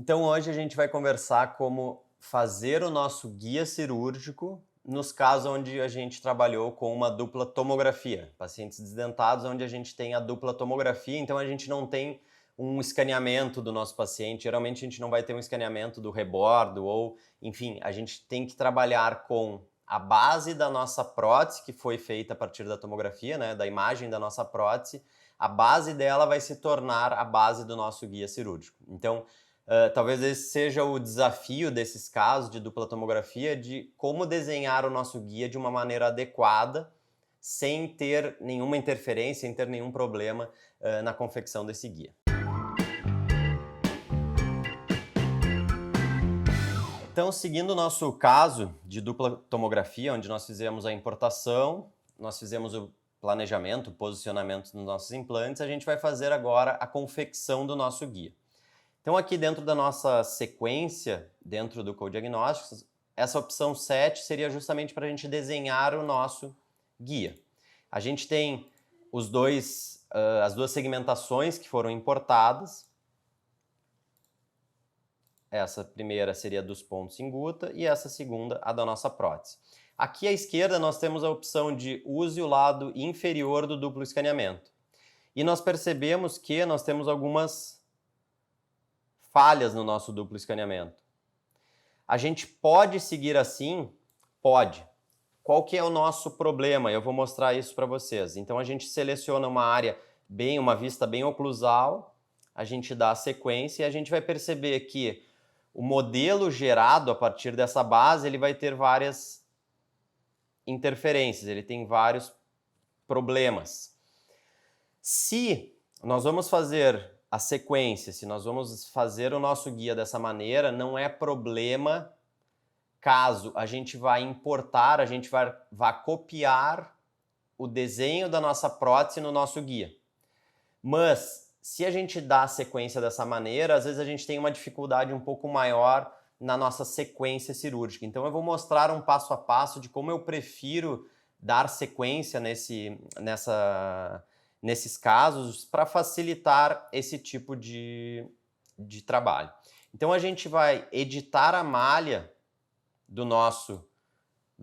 Então hoje a gente vai conversar como fazer o nosso guia cirúrgico nos casos onde a gente trabalhou com uma dupla tomografia, pacientes desdentados onde a gente tem a dupla tomografia, então a gente não tem um escaneamento do nosso paciente, geralmente a gente não vai ter um escaneamento do rebordo ou, enfim, a gente tem que trabalhar com a base da nossa prótese, que foi feita a partir da tomografia, né, da imagem da nossa prótese, a base dela vai se tornar a base do nosso guia cirúrgico. Então, talvez esse seja o desafio desses casos de dupla tomografia, de como desenhar o nosso guia de uma maneira adequada, sem ter nenhuma interferência, sem ter nenhum problema na confecção desse guia. Então, seguindo o nosso caso de dupla tomografia, onde nós fizemos a importação, nós fizemos o planejamento, o posicionamento dos nossos implantes, a gente vai fazer agora a confecção do nosso guia. Então aqui dentro da nossa sequência, dentro do CoDiagnósticos, essa opção 7 seria justamente para a gente desenhar o nosso guia. A gente tem as duas segmentações que foram importadas. Essa primeira seria dos pontos em guta e essa segunda a da nossa prótese. Aqui à esquerda nós temos a opção de use o lado inferior do duplo escaneamento. E nós percebemos que nós temos algumas falhas no nosso duplo escaneamento. A gente pode seguir assim? Pode. Qual que é o nosso problema? Eu vou mostrar isso para vocês. Então a gente seleciona uma vista bem oclusal, a gente dá a sequência e a gente vai perceber que o modelo gerado a partir dessa base, ele vai ter várias interferências, ele tem vários problemas. Se nós vamos fazer a sequência, se nós vamos fazer o nosso guia dessa maneira, não é problema caso a gente vai importar, a gente vai copiar o desenho da nossa prótese no nosso guia. Mas, se a gente dá a sequência dessa maneira, às vezes a gente tem uma dificuldade um pouco maior na nossa sequência cirúrgica. Então eu vou mostrar um passo a passo de como eu prefiro dar sequência nesses casos para facilitar esse tipo de trabalho. Então a gente vai editar a malha da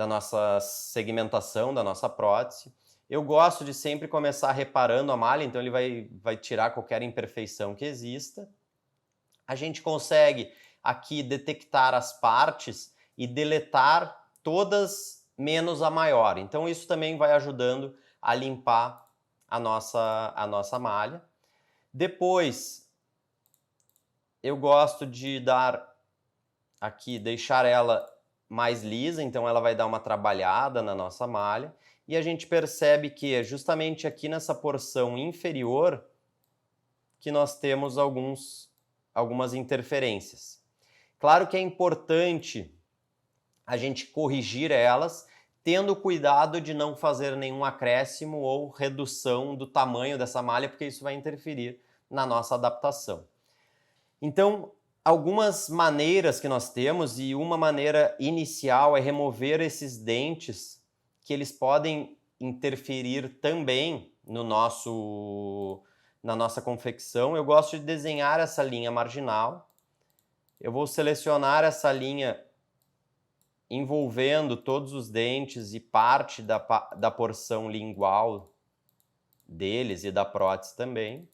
nossa segmentação, da nossa prótese. Eu gosto de sempre começar reparando a malha, então ele vai tirar qualquer imperfeição que exista. A gente consegue aqui detectar as partes e deletar todas menos a maior. Então isso também vai ajudando a limpar a nossa malha. Depois, eu gosto de deixar ela mais lisa, então ela vai dar uma trabalhada na nossa malha. E a gente percebe que é justamente aqui nessa porção inferior que nós temos algumas interferências. Claro que é importante a gente corrigir elas, tendo cuidado de não fazer nenhum acréscimo ou redução do tamanho dessa malha, porque isso vai interferir na nossa adaptação. Então, algumas maneiras que nós temos, e uma maneira inicial é remover esses dentes, que eles podem interferir também na nossa confecção. Eu gosto de desenhar essa linha marginal. Eu vou selecionar essa linha envolvendo todos os dentes e parte da porção lingual deles e da prótese também.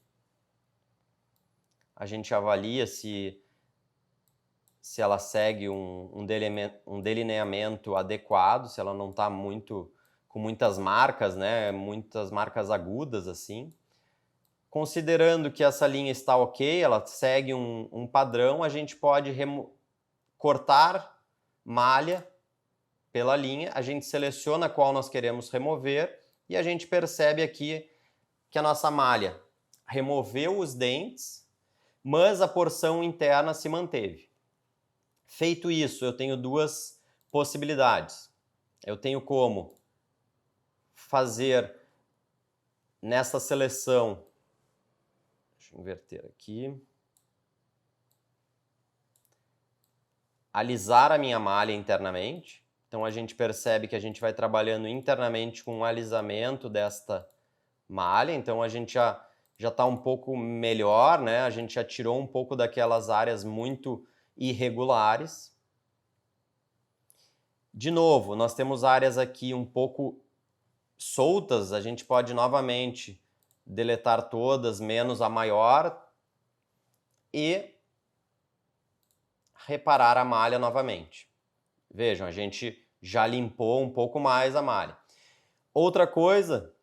A gente avalia se ela segue um delineamento adequado, se ela não está com muitas marcas, né? Muitas marcas agudas assim. Considerando que essa linha está ok, ela segue um padrão, a gente pode cortar malha pela linha, a gente seleciona qual nós queremos remover e a gente percebe aqui que a nossa malha removeu os dentes, mas a porção interna se manteve. Feito isso, eu tenho duas possibilidades. Eu tenho como fazer nessa seleção, deixa eu inverter aqui, alisar a minha malha internamente. Então a gente percebe que a gente vai trabalhando internamente com um alisamento desta malha. Então a gente já já está um pouco melhor, né? A gente já tirou um pouco daquelas áreas muito irregulares. De novo, nós temos áreas aqui um pouco soltas, a gente pode novamente deletar todas, menos a maior, e reparar a malha novamente. Vejam, a gente já limpou um pouco mais a malha. Outra coisa,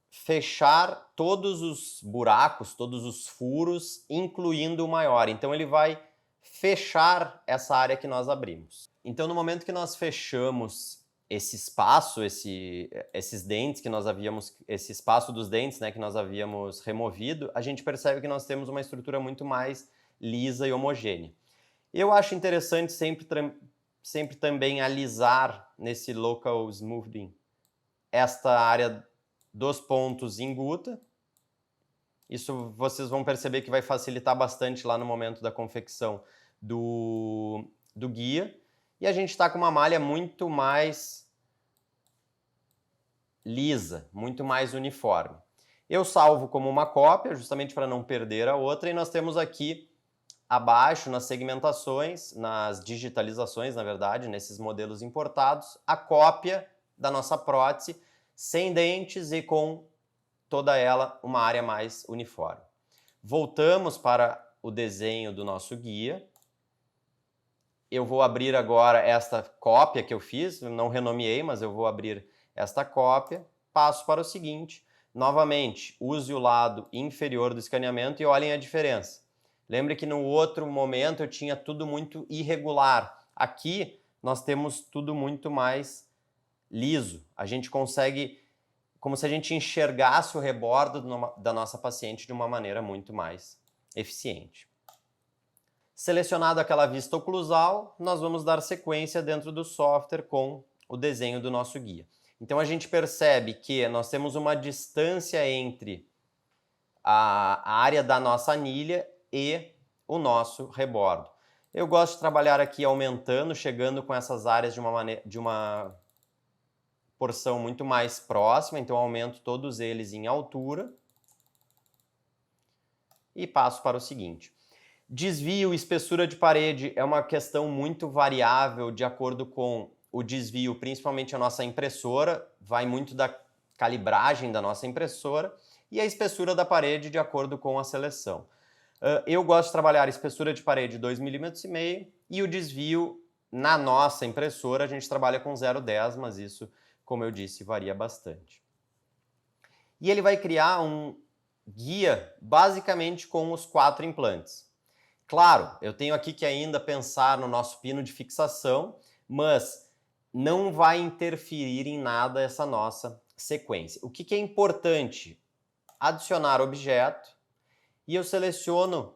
fechar todos os buracos, todos os furos, incluindo o maior. Então ele vai fechar essa área que nós abrimos. Então no momento que nós fechamos esse espaço, esses dentes que nós havíamos, esse espaço dos dentes, né, que nós havíamos removido, a gente percebe que nós temos uma estrutura muito mais lisa e homogênea. Eu acho interessante sempre também alisar nesse local smoothing esta área dos pontos em guta. Isso vocês vão perceber que vai facilitar bastante lá no momento da confecção do guia. E a gente está com uma malha muito mais lisa, muito mais uniforme. Eu salvo como uma cópia, justamente para não perder a outra, e nós temos aqui abaixo, nas segmentações, nas digitalizações, na verdade, nesses modelos importados, a cópia da nossa prótese, sem dentes e com toda ela uma área mais uniforme. Voltamos para o desenho do nosso guia. Eu vou abrir agora esta cópia que eu fiz, não renomeei, mas eu vou abrir esta cópia. Passo para o seguinte, novamente, use o lado inferior do escaneamento e olhem a diferença. Lembre que no outro momento eu tinha tudo muito irregular. Aqui nós temos tudo muito mais liso. A gente consegue, como se a gente enxergasse o rebordo da nossa paciente de uma maneira muito mais eficiente. Selecionado aquela vista oclusal, nós vamos dar sequência dentro do software com o desenho do nosso guia. Então a gente percebe que nós temos uma distância entre a área da nossa anilha e o nosso rebordo. Eu gosto de trabalhar aqui aumentando, chegando com essas áreas de uma porção muito mais próxima, então aumento todos eles em altura e passo para o seguinte. Desvio e espessura de parede é uma questão muito variável de acordo com o desvio, principalmente a nossa impressora, vai muito da calibragem da nossa impressora, e a espessura da parede de acordo com a seleção. Eu gosto de trabalhar espessura de parede 2,5 mm e o desvio na nossa impressora a gente trabalha com 0,10, mas isso, como eu disse, varia bastante. E ele vai criar um guia basicamente com os 4 implantes. Claro, eu tenho aqui que ainda pensar no nosso pino de fixação, mas não vai interferir em nada essa nossa sequência. O que é importante? Adicionar objeto e eu seleciono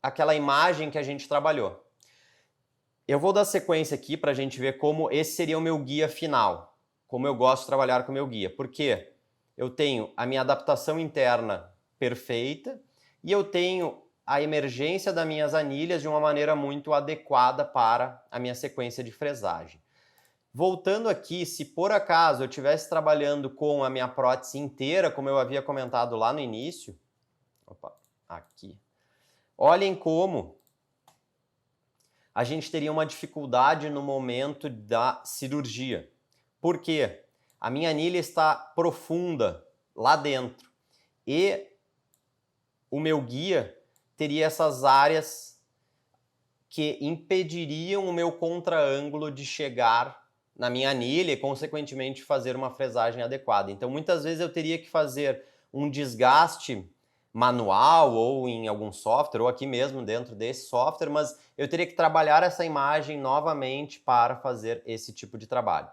aquela imagem que a gente trabalhou. Eu vou dar sequência aqui para a gente ver como esse seria o meu guia final, como eu gosto de trabalhar com o meu guia, porque eu tenho a minha adaptação interna perfeita e eu tenho a emergência das minhas anilhas de uma maneira muito adequada para a minha sequência de fresagem. Voltando aqui, se por acaso eu estivesse trabalhando com a minha prótese inteira, como eu havia comentado lá no início, aqui, olhem como a gente teria uma dificuldade no momento da cirurgia. Por quê? A minha anilha está profunda lá dentro e o meu guia teria essas áreas que impediriam o meu contra-ângulo de chegar na minha anilha e, consequentemente, fazer uma fresagem adequada. Então, muitas vezes eu teria que fazer um desgaste manual ou em algum software, ou aqui mesmo dentro desse software, mas eu teria que trabalhar essa imagem novamente para fazer esse tipo de trabalho.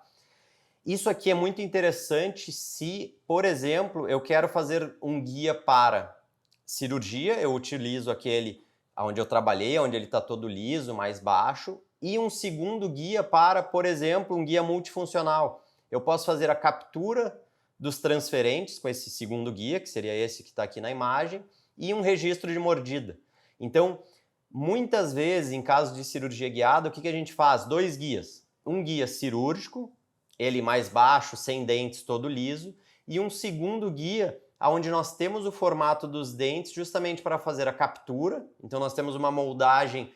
Isso aqui é muito interessante se, por exemplo, eu quero fazer um guia para cirurgia, eu utilizo aquele onde eu trabalhei, onde ele está todo liso, mais baixo, e um segundo guia para, por exemplo, um guia multifuncional. Eu posso fazer a captura dos transferentes com esse segundo guia, que seria esse que está aqui na imagem, e um registro de mordida. Então, muitas vezes, em caso de cirurgia guiada, o que a gente faz? 2 guias. Um guia cirúrgico, ele mais baixo, sem dentes, todo liso, e um segundo guia onde nós temos o formato dos dentes justamente para fazer a captura. Então nós temos uma moldagem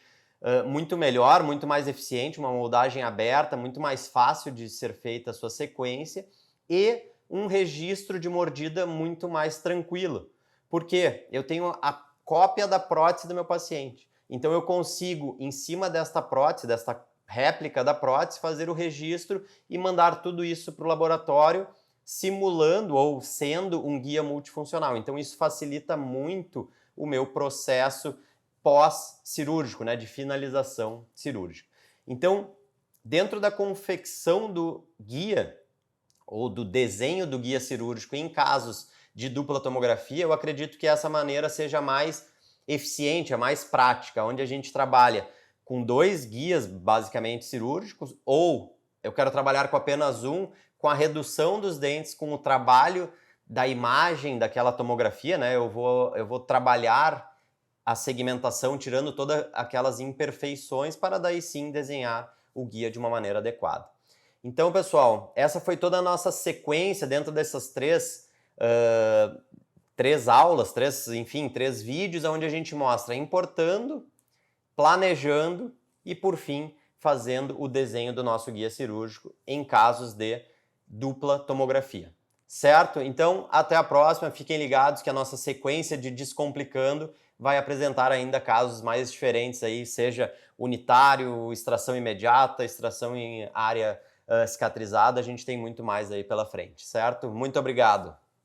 muito melhor, muito mais eficiente, uma moldagem aberta, muito mais fácil de ser feita a sua sequência, e um registro de mordida muito mais tranquilo. Porque eu tenho a cópia da prótese do meu paciente. Então eu consigo, em cima desta prótese, desta réplica da prótese, fazer o registro e mandar tudo isso para o laboratório, simulando ou sendo um guia multifuncional. Então isso facilita muito o meu processo pós-cirúrgico, né, de finalização cirúrgica. Então, dentro da confecção do guia, ou do desenho do guia cirúrgico em casos de dupla tomografia, eu acredito que essa maneira seja mais eficiente, a mais prática, onde a gente trabalha com 2 guias basicamente cirúrgicos, ou eu quero trabalhar com apenas um, com a redução dos dentes, com o trabalho da imagem daquela tomografia, né? Eu vou trabalhar a segmentação, tirando todas aquelas imperfeições, para daí sim desenhar o guia de uma maneira adequada. Então, pessoal, essa foi toda a nossa sequência dentro dessas três aulas, três vídeos, onde a gente mostra importando, planejando e, por fim, fazendo o desenho do nosso guia cirúrgico em casos de dupla tomografia. Certo? Então, até a próxima. Fiquem ligados que a nossa sequência de Descomplicando vai apresentar ainda casos mais diferentes aí, seja unitário, extração imediata, extração em área cicatrizada. A gente tem muito mais aí pela frente, certo? Muito obrigado!